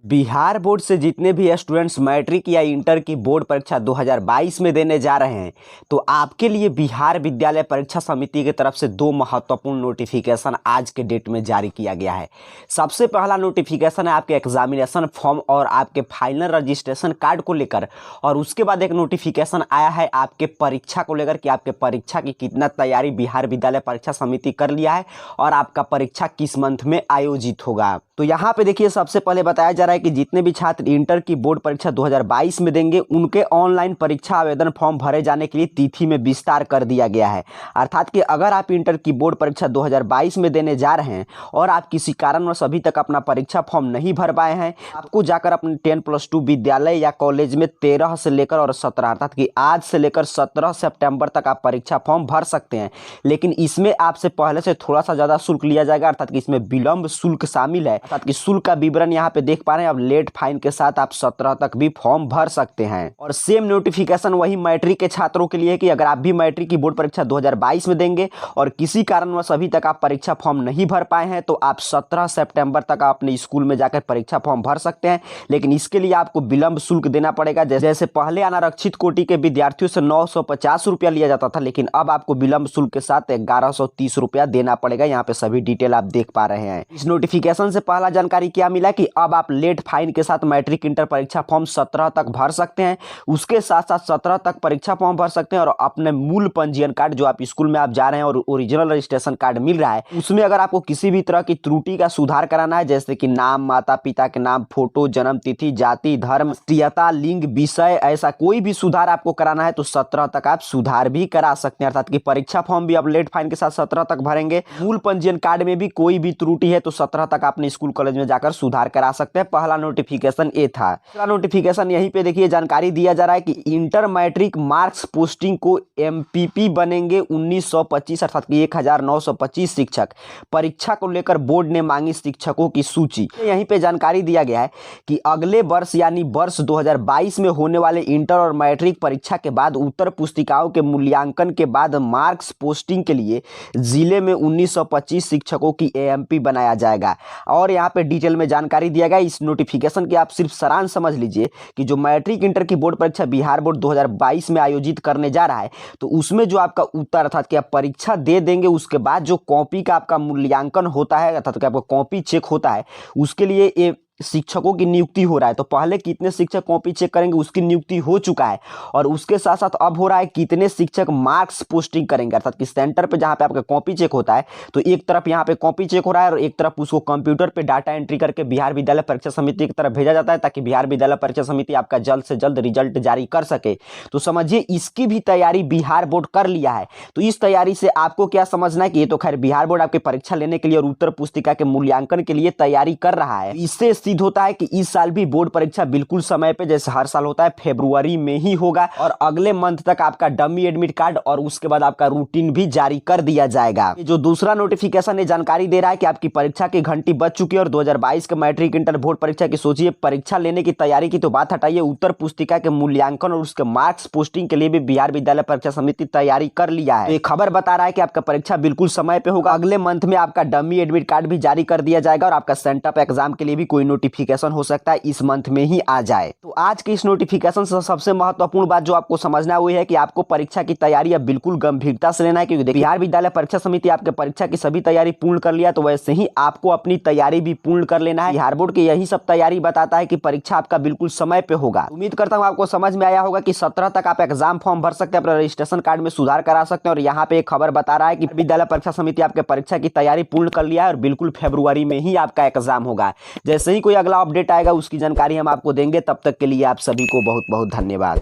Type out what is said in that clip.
Bihar board से जितने भी स्टूडेंट्स मैट्रिक या इंटर की बोर्ड परीक्षा 2022 में देने जा रहे हैं, तो आपके लिए बिहार विद्यालय परीक्षा समिति की तरफ से दो महत्वपूर्ण नोटिफिकेशन आज के डेट में जारी किया गया है। सबसे पहला नोटिफिकेशन है आपके एग्जामिनेशन फॉर्म और आपके फाइनल रजिस्ट्रेशन कार्ड को लेकर, और उसके बाद एक नोटिफिकेशन आया है आपके परीक्षा को लेकर कि आपके परीक्षा की कितना तैयारी बिहार विद्यालय परीक्षा समिति कर लिया है और आपका परीक्षा किस मंथ में आयोजित होगा। तो यहाँ पे देखिए, सबसे पहले बताया जा रहा है कि जितने भी छात्र इंटर की बोर्ड परीक्षा 2022 में देंगे, उनके ऑनलाइन परीक्षा आवेदन फॉर्म भरे जाने के लिए तिथि में विस्तार कर दिया गया है। अर्थात कि अगर आप इंटर की बोर्ड परीक्षा 2022 में देने जा रहे हैं और आप किसी कारणवश अभी तक अपना परीक्षा फॉर्म नहीं भर पाए हैं, आपको जाकर अपने 10+2 विद्यालय या कॉलेज में 13 से लेकर और 17 अर्थात कि आज से लेकर 17 सितंबर तक आप परीक्षा फॉर्म भर सकते हैं। लेकिन इसमें आपसे पहले से थोड़ा सा ज़्यादा शुल्क लिया जाएगा, अर्थात कि इसमें विलंब शुल्क शामिल है। अर्थात कि शुल्क का विवरण यहाँ पे देख पा रहे हैं। अब लेट फाइन के साथ आप 17 तक भी फॉर्म भर सकते हैं। और सेम नोटिफिकेशन वही मैट्रिक के छात्रों के लिए है कि अगर आप भी मैट्रिक की बोर्ड परीक्षा 2022 में देंगे और किसी कारणवश अभी तक आप परीक्षा फॉर्म नहीं भर पाए हैं, तो आप 17 सितंबर तक आप अपने स्कूल में जाकर परीक्षा फॉर्म भर सकते हैं। लेकिन इसके लिए आपको विलंब शुल्क देना पड़ेगा। जैसे पहले अनारक्षित कोटि के विद्यार्थियों से 950 रुपया लिया जाता था, लेकिन अब आपको विलंब शुल्क के साथ 1130 रुपया देना पड़ेगा। यहाँ पे सभी डिटेल आप देख पा रहे हैं। इस नोटिफिकेशन से पहला जानकारी क्या मिला कि अब आप लेट फाइन के साथ मैट्रिक इंटर परीक्षा फॉर्म 17 तक भर सकते हैं। उसके साथ साथ 17 तक परीक्षा फॉर्म भर सकते हैं और अपने मूल पंजीयन कार्ड जो आप स्कूल में आप जा रहे हैं और ओरिजिनल रजिस्ट्रेशन कार्ड मिल रहा है, उसमें अगर आपको किसी भी तरह की त्रुटि का सुधार कराना है, जैसे कि नाम, माता पिता के नाम, फोटो, जन्म तिथि, जाति, धर्म, राष्ट्रीयता, लिंग, विषय, ऐसा कोई भी सुधार आपको कराना है तो 17 तक आप सुधार भी करा सकते हैं। अर्थात कि परीक्षा फॉर्म भी आप लेट फाइन के साथ 17 तक भरेंगे। मूल पंजीयन कार्ड में भी कोई भी त्रुटि है तो 17 तक अपने स्कूल कॉलेज में जाकर सुधार करा सकते हैं। पहला नोटिफिकेशन ये था। दूसरा नोटिफिकेशन यहीं पे देखिए, जानकारी दिया जा रहा है कि इंटर मैट्रिक मार्क्स पोस्टिंग को एमपीपी बनेंगे 1925 अर्थात कि 1925 शिक्षक। परीक्षा को लेकर बोर्ड ने मांगी शिक्षकों की सूची। यहीं पे जानकारी दिया गया है कि अगले वर्ष यानी वर्ष 2022 में होने वाले इंटर और मैट्रिक परीक्षा के बाद उत्तर पुस्तिकाओं के मूल्यांकन के बाद मार्क्स पोस्टिंग के लिए जिले में 1925 शिक्षकों की एएमपी बनाया जाएगा। और यहाँ पे डिटेल में जानकारी दिया गया। इस नोटिफिकेशन की आप सिर्फ सारांश समझ लीजिए कि जो मैट्रिक इंटर की बोर्ड परीक्षा बिहार बोर्ड 2022 में आयोजित करने जा रहा है, तो उसमें जो आपका उत्तर अर्थात कि आप परीक्षा दे देंगे, उसके बाद जो कॉपी का आपका मूल्यांकन होता है अर्थात कि आपका कॉपी चेक होता है, उसके लिए ये शिक्षकों की नियुक्ति हो रहा है। तो पहले कितने शिक्षक कॉपी चेक करेंगे उसकी नियुक्ति हो चुका है, और उसके साथ साथ अब हो रहा है कितने शिक्षक मार्क्स पोस्टिंग करेंगे। अर्थात कि सेंटर पे जहाँ पे आपका कॉपी चेक होता है, तो एक तरफ यहाँ पे कॉपी चेक हो रहा है और एक तरफ उसको कंप्यूटर पे डाटा एंट्री करके बिहार विद्यालय परीक्षा समिति की तरफ भेजा जाता है, ताकि बिहार विद्यालय परीक्षा समिति आपका जल्द से जल्द रिजल्ट जारी कर सके। तो समझिए, इसकी भी तैयारी बिहार बोर्ड कर लिया है। तो इस तैयारी से आपको क्या समझना है कि ये तो खैर बिहार बोर्ड आपकी परीक्षा लेने के लिए और उत्तर पुस्तिका के मूल्यांकन के लिए तैयारी कर रहा है। इससे सिद्ध होता है कि इस साल भी बोर्ड परीक्षा बिल्कुल समय पे, जैसे हर साल होता है, फरवरी में ही होगा और अगले मंथ तक आपका डमी एडमिट कार्ड और उसके बाद आपका रूटीन भी जारी कर दिया जाएगा। जो दूसरा नोटिफिकेशन है, जानकारी दे रहा है कि आपकी परीक्षा की घंटी बज चुकी है और 2022 के मैट्रिक इंटर बोर्ड परीक्षा की सोचिए, परीक्षा लेने की तैयारी की तो बात हटाइए, उत्तर पुस्तिका के मूल्यांकन और उसके मार्क्स पोस्टिंग के लिए भी बिहार विद्यालय परीक्षा समिति तैयारी कर लिया है। तो ये खबर बता रहा है कि आपका परीक्षा बिल्कुल समय पे होगा। अगले मंथ में आपका डमी एडमिट कार्ड भी जारी कर दिया जाएगा और आपका सेंटअप एग्जाम के लिए भी कोई नोटिफिकेशन हो सकता है इस मंथ में ही आ जाए। तो आज के इस नोटिफिकेशन से सबसे महत्वपूर्ण बात जो आपको समझना है वो है कि आपको परीक्षा की तैयारी अब बिल्कुल गंभीरता से लेना है, क्योंकि बिहार विद्यालय परीक्षा समिति आपके परीक्षा की सभी तैयारी पूर्ण कर लिया, तो वैसे ही आपको अपनी तैयारी भी पूर्ण कर लेना है। बिहार बोर्ड की यही सब तैयारी बताता है कि परीक्षा आपका बिल्कुल समय पे होगा। उम्मीद करता हूं आपको समझ में आया होगा कि 17 तक आप एग्जाम फॉर्म भर सकते हैं, अपने रजिस्ट्रेशन कार्ड में सुधार करा सकते हैं। और यहाँ पे एक खबर बता रहा है कि विद्यालय परीक्षा समिति आपके परीक्षा की तैयारी पूर्ण कर लिया है और बिल्कुल फरवरी में ही आपका एग्जाम होगा। जैसे ही कोई अगला अपडेट आएगा उसकी जानकारी हम आपको देंगे। तब तक के लिए आप सभी को बहुत बहुत धन्यवाद।